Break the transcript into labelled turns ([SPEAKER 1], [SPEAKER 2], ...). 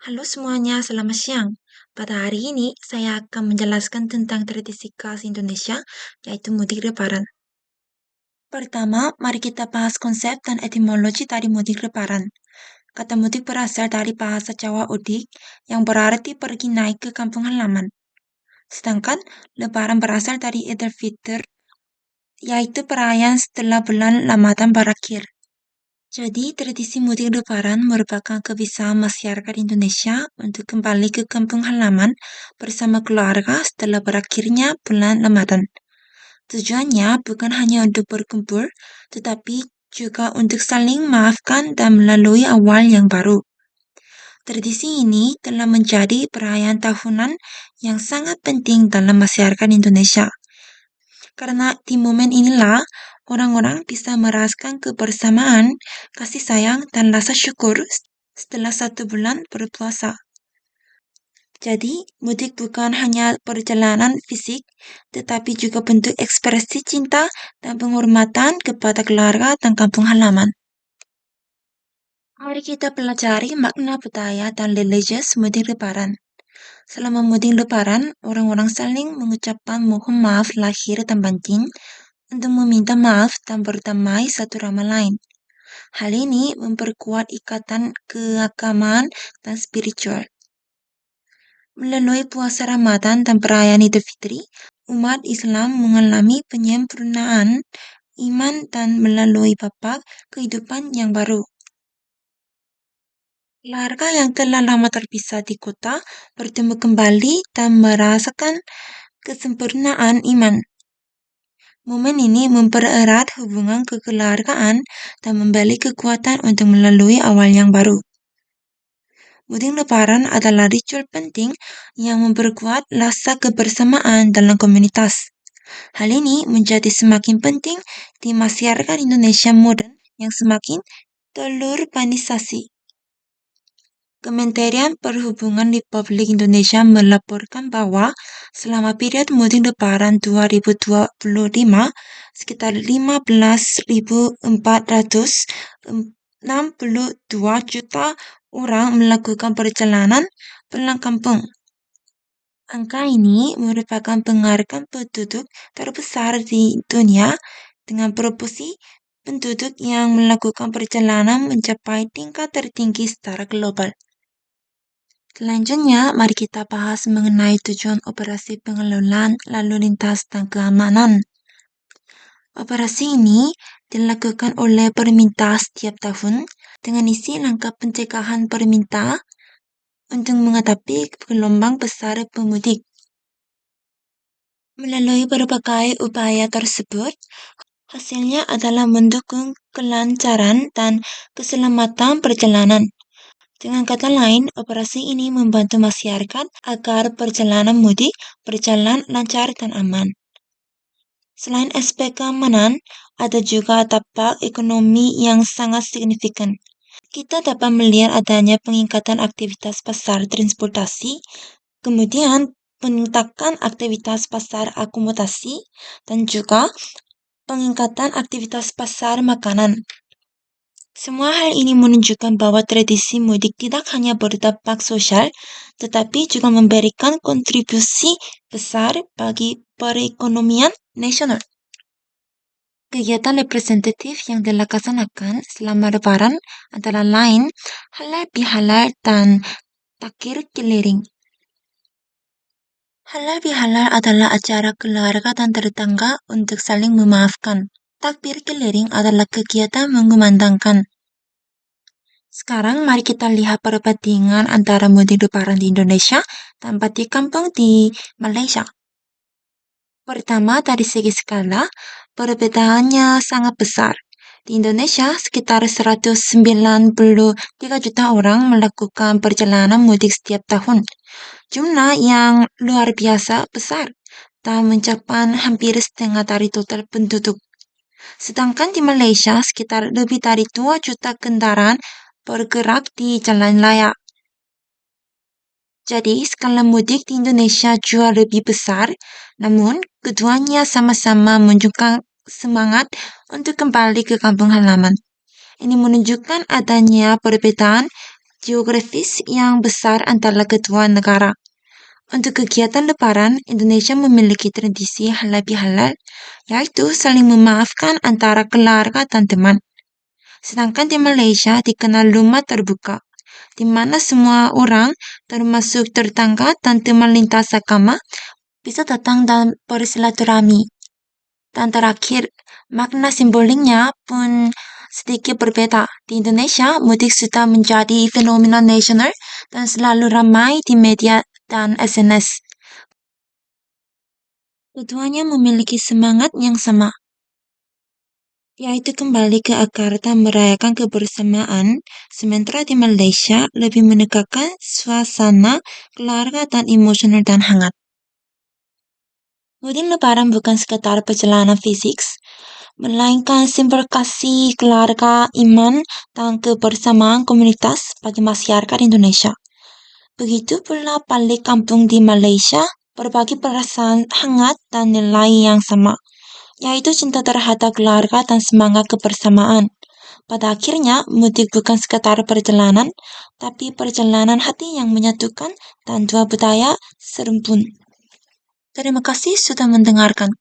[SPEAKER 1] Halo semuanya, selamat siang. Pada hari ini, saya akan menjelaskan tentang tradisi khas Indonesia, yaitu mudik lebaran. Pertama, mari kita bahas konsep dan etimologi dari mudik lebaran. Kata mudik berasal dari bahasa Jawa udik, yang berarti pergi naik ke kampung halaman. Sedangkan lebaran berasal dari Idul Fitr, yaitu perayaan setelah bulan Ramadan berakhir. Jadi, tradisi mudik lebaran merupakan kebiasaan masyarakat Indonesia untuk kembali ke kampung halaman bersama keluarga setelah berakhirnya bulan Ramadan. Tujuannya bukan hanya untuk berkumpul, tetapi juga untuk saling memaafkan dan melalui awal yang baru. Tradisi ini telah menjadi perayaan tahunan yang sangat penting dalam masyarakat Indonesia. Karena di momen inilah orang-orang bisa merasakan kebersamaan, kasih sayang, dan rasa syukur setelah 1 bulan berpuasa. Jadi, mudik bukan hanya perjalanan fisik, tetapi juga bentuk ekspresi cinta dan penghormatan kepada keluarga dan kampung halaman. Mari kita pelajari makna budaya dan religius mudik lebaran. Selama mudik lebaran, orang-orang saling mengucapkan mohon maaf lahir dan batin untuk meminta maaf dan berdamai satu sama lain. Hal ini memperkuat ikatan keagamaan dan spiritual. Melalui puasa Ramadan dan perayaan Idul Fitri, umat Islam mengalami penyempurnaan iman dan melalui babak kehidupan yang baru. Keluarga yang telah lama terpisah di kota bertemu kembali dan merasakan kesempurnaan iman. Momen ini mempererat hubungan kekeluargaan dan memberi kekuatan untuk melalui awal yang baru. Mudik lebaran adalah ritual penting yang memperkuat rasa kebersamaan dalam komunitas. Hal ini menjadi semakin penting di masyarakat Indonesia modern yang semakin terurbanisasi. Kementerian Perhubungan Republik Indonesia melaporkan bahwa selama periode mudik lebaran 2025, sekitar 15.462 juta orang melakukan perjalanan pulang kampung. Angka ini merupakan pengarahan penduduk terbesar di dunia dengan proporsi penduduk yang melakukan perjalanan mencapai tingkat tertinggi secara global. Selanjutnya, mari kita bahas mengenai tujuan operasi pengelolaan lalu lintas dan keamanan. Operasi ini dilakukan oleh pemerintah setiap tahun dengan isi langkah pencegahan pemerintah untuk menghadapi gelombang besar pemudik. Melalui berbagai upaya tersebut, hasilnya adalah mendukung kelancaran dan keselamatan perjalanan. Dengan kata lain, operasi ini membantu masyarakat agar perjalanan mudik berjalan lancar dan aman. Selain aspek keamanan, ada juga dampak ekonomi yang sangat signifikan. Kita dapat melihat adanya peningkatan aktivitas pasar transportasi, kemudian peningkatan aktivitas pasar akomodasi, dan juga peningkatan aktivitas pasar makanan. Semua hal ini menunjukkan bahwa tradisi mudik tidak hanya berdampak sosial, tetapi juga memberikan kontribusi besar bagi perekonomian nasional. Kegiatan representatif yang dilaksanakan selama Lebaran antara lain halal bihalal dan takbir keliling. Halal bihalal adalah acara keluarga dan tetangga untuk saling memaafkan. Takbir keliling adalah kegiatan mengumandangkan. Sekarang mari kita lihat perbandingan antara mudik lebaran di Indonesia dan batik kampung di Malaysia. Pertama, dari segi skala, perbedaannya sangat besar. Di Indonesia, sekitar 193 juta orang melakukan perjalanan mudik setiap tahun. Jumlah yang luar biasa besar dan mencapai hampir setengah dari total penduduk. Sedangkan di Malaysia, sekitar lebih dari 2 juta kendaraan bergerak di jalan raya. Jadi, skala mudik di Indonesia jauh lebih besar, namun keduanya sama-sama menunjukkan semangat untuk kembali ke kampung halaman. Ini menunjukkan adanya perbedaan geografis yang besar antara kedua negara. Untuk kegiatan Lebaran, Indonesia memiliki tradisi halal bihalal, yaitu saling memaafkan antara keluarga dan teman. Sedangkan di Malaysia dikenal rumah terbuka, di mana semua orang, termasuk tetangga dan teman lintas agama, bisa datang dan bersilaturahmi. Dan terakhir, makna simboliknya pun sedikit berbeda. Di Indonesia, mudik sudah menjadi fenomena nasional dan selalu ramai di media dan SNS. Keduanya memiliki semangat yang sama, yaitu kembali ke akar dan merayakan kebersamaan, sementara di Malaysia lebih menegakkan suasana keluarga dan emosional dan hangat. Mudik Lebaran bukan sekedar perjalanan fisik, melainkan simbol kasih keluarga, iman, dan kebersamaan komunitas bagi masyarakat Indonesia. Begitu pula balik kampung di Malaysia berbagi perasaan hangat dan nilai yang sama, yaitu cinta terhadap keluarga dan semangat kebersamaan. Pada akhirnya, mudik bukan sekadar perjalanan, tapi perjalanan hati yang menyatukan dan dua budaya serumpun. Terima kasih sudah mendengarkan.